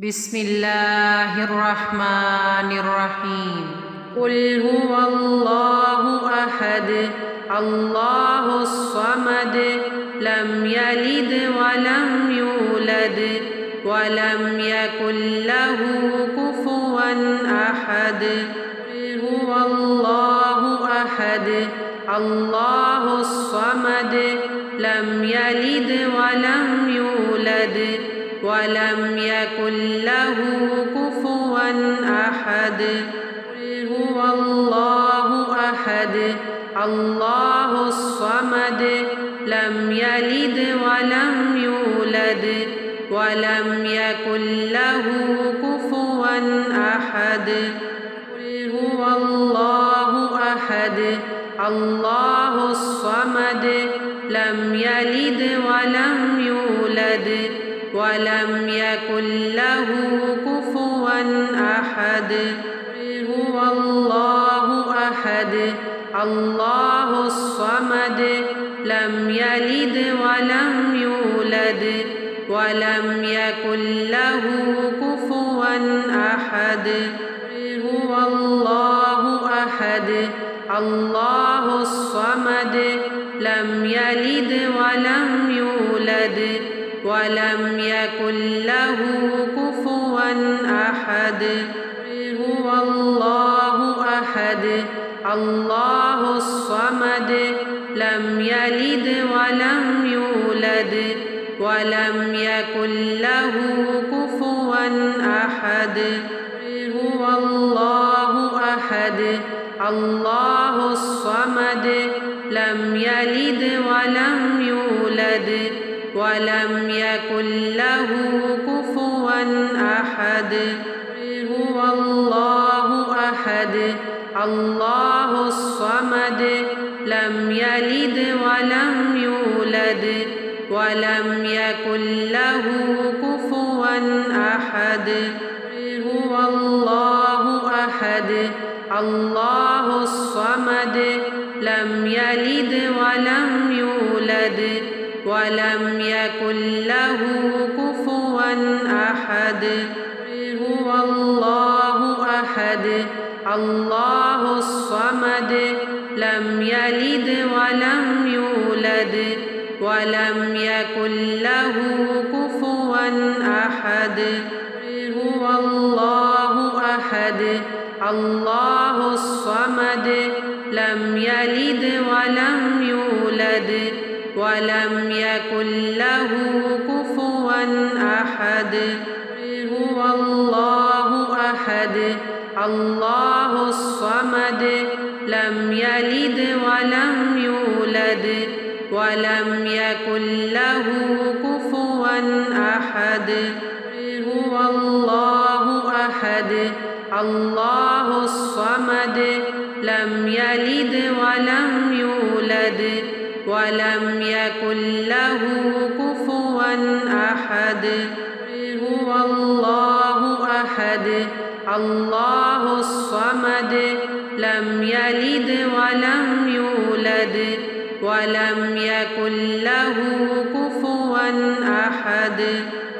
بسم الله الرحمن الرحيم. قل هو الله أحد الله الصمد لم يلد ولم يولد ولم يكن له كفوا أحد. قل هو الله أحد الله الصمد لم يلد ولم يولد ولم يكن له كفوا أحد. قل هو الله أحد الله الصمد لم يلد ولم يولد ولم يكن له كفوا أحد. قل هو الله أحد الله الصمد لم يلد ولم يولد ولم يكن له كفوا أحد. قل هو الله أحد الله الصمد لم يلد ولم يولد ولم يكن له كفوا أحد. قل هو الله أحد الله الصمد لم يلد ولم يولد ولم يكن له كفوا أحد. قل هو الله أحد الله الصمد لم يلد ولم يولد ولم يكن له كفوا أحد. قل هو الله أحد الله الصمد لم يلد ولم يولد ولم يكن له كفوا أحد. قل هو الله أحد الله الصمد لم يلد ولم يولد ولم يكن له كفوا أحد. قل هو الله أحد الله الصمد لم يلد ولم يولد ولم يكن له كفوا أحد. قل هو الله أحد الله الصمد لم يلد ولم يولد ولم يكن له كفوا أحد. قل هو الله أحد الله الصمد لم يلد ولم يولد ولم يكن له كفوا أحد. قل هو الله أحد الله الصمد لم يلد ولم يولد ولم يكن له كفوا أحد. قل هو الله أحد الله الصمد لم يلد ولم يولد ولم يكن له كفوا أحد. قل هو الله أحد الله الصمد لم يلد ولم يولد ولم يكن له كفوا أحد.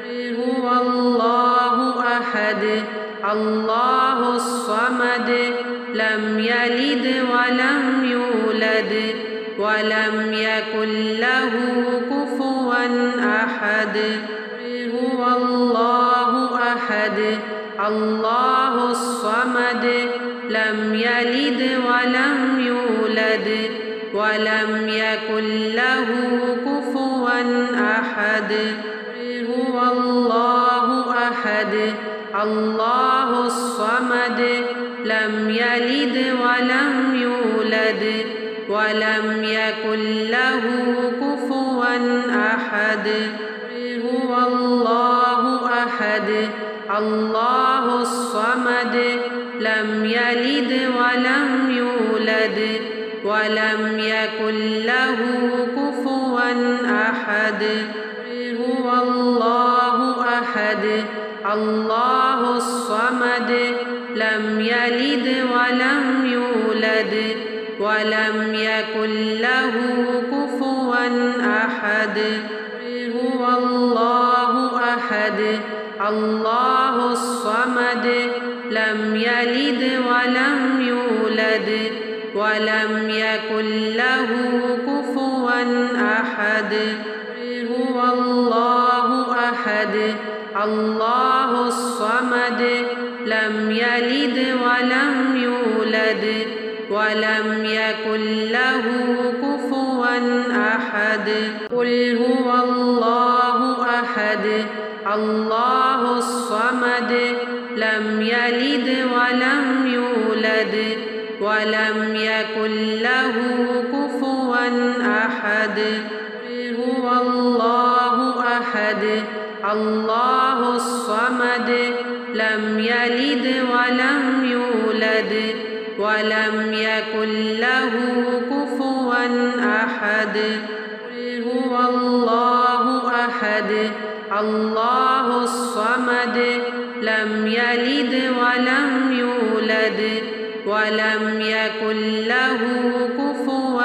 قل هو الله أحد الله الصمد لم يلد ولم يولد ولم يكن له كفوا أحد. قل هو الله أحد الله الصمد لم يلد ولم يولد ولم يكن له كفوا أحد. قل هو الله أحد الله الصمد لم يلد ولم يولد ولم يكن له كفوا أحد. قل هو الله أحد الله الصمد لم يلد ولم يولد ولم يكن له كفوا أحد. قل هو الله أحد الله الصمد لم يلد ولم يولد ولم يكن له كفوا أحد. قل هو الله أحد الله الصمد لم يلد ولم يولد ولم يكن له كفوا أحد قل هو الله أحد الله الصمد لم يلد ولم يولد ولم يكن له كفوا أحد قل هو الله أحد الله الصمد لم يلد ولم يولد ولم يكن له كفوا أحد قل هو الله أحد الله الصمد لم يلد ولم يولد ولم يكن له كفوا أحد قل هو الله أحد الله الصمد لم يلد ولم يولد ولم يكن له كفوا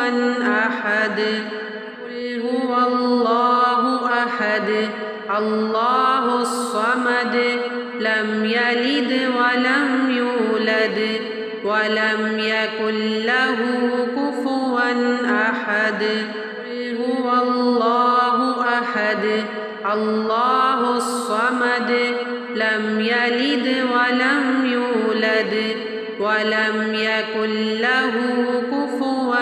أحد قل هو الله أحد الله الصمد لم يلد ولم يولد ولم يكن له كفوا أحد قل هو الله أحد الله الصمد لم يلد ولم يولد ولم يكن له كفوا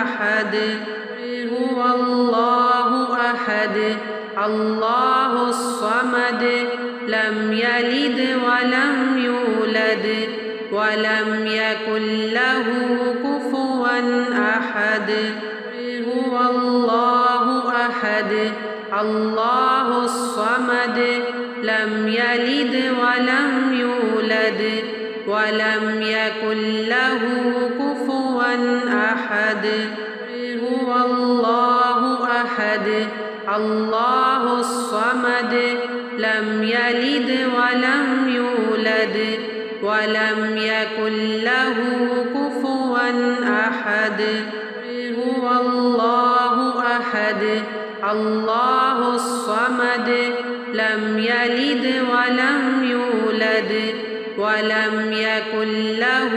أحد قل هو الله أحد الله الصمد لم يلد ولم يولد ولم يكن له كفوا أحد قل هو الله أحد الله الصمد لم يلد ولم يولد ولم يكن له كفوا أحد قل هو الله أحد الله الصمد لم يلد ولم يولد ولم يكن له كفوا أحد قل هو الله أحد الله الصمد لم يلد ولم يولد ولم يكن له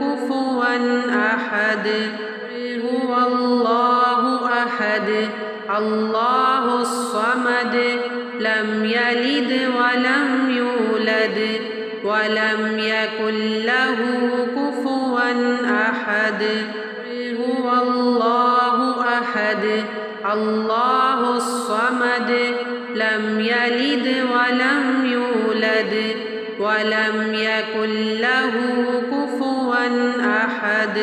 كفوا أحد قل هو الله أحد الله الصمد لم يلد ولم يولد ولم يكن له كفوا أحد قل هو الله أحد الله الصمد لم يلد ولم يولد ولم يكن له كفوا أحد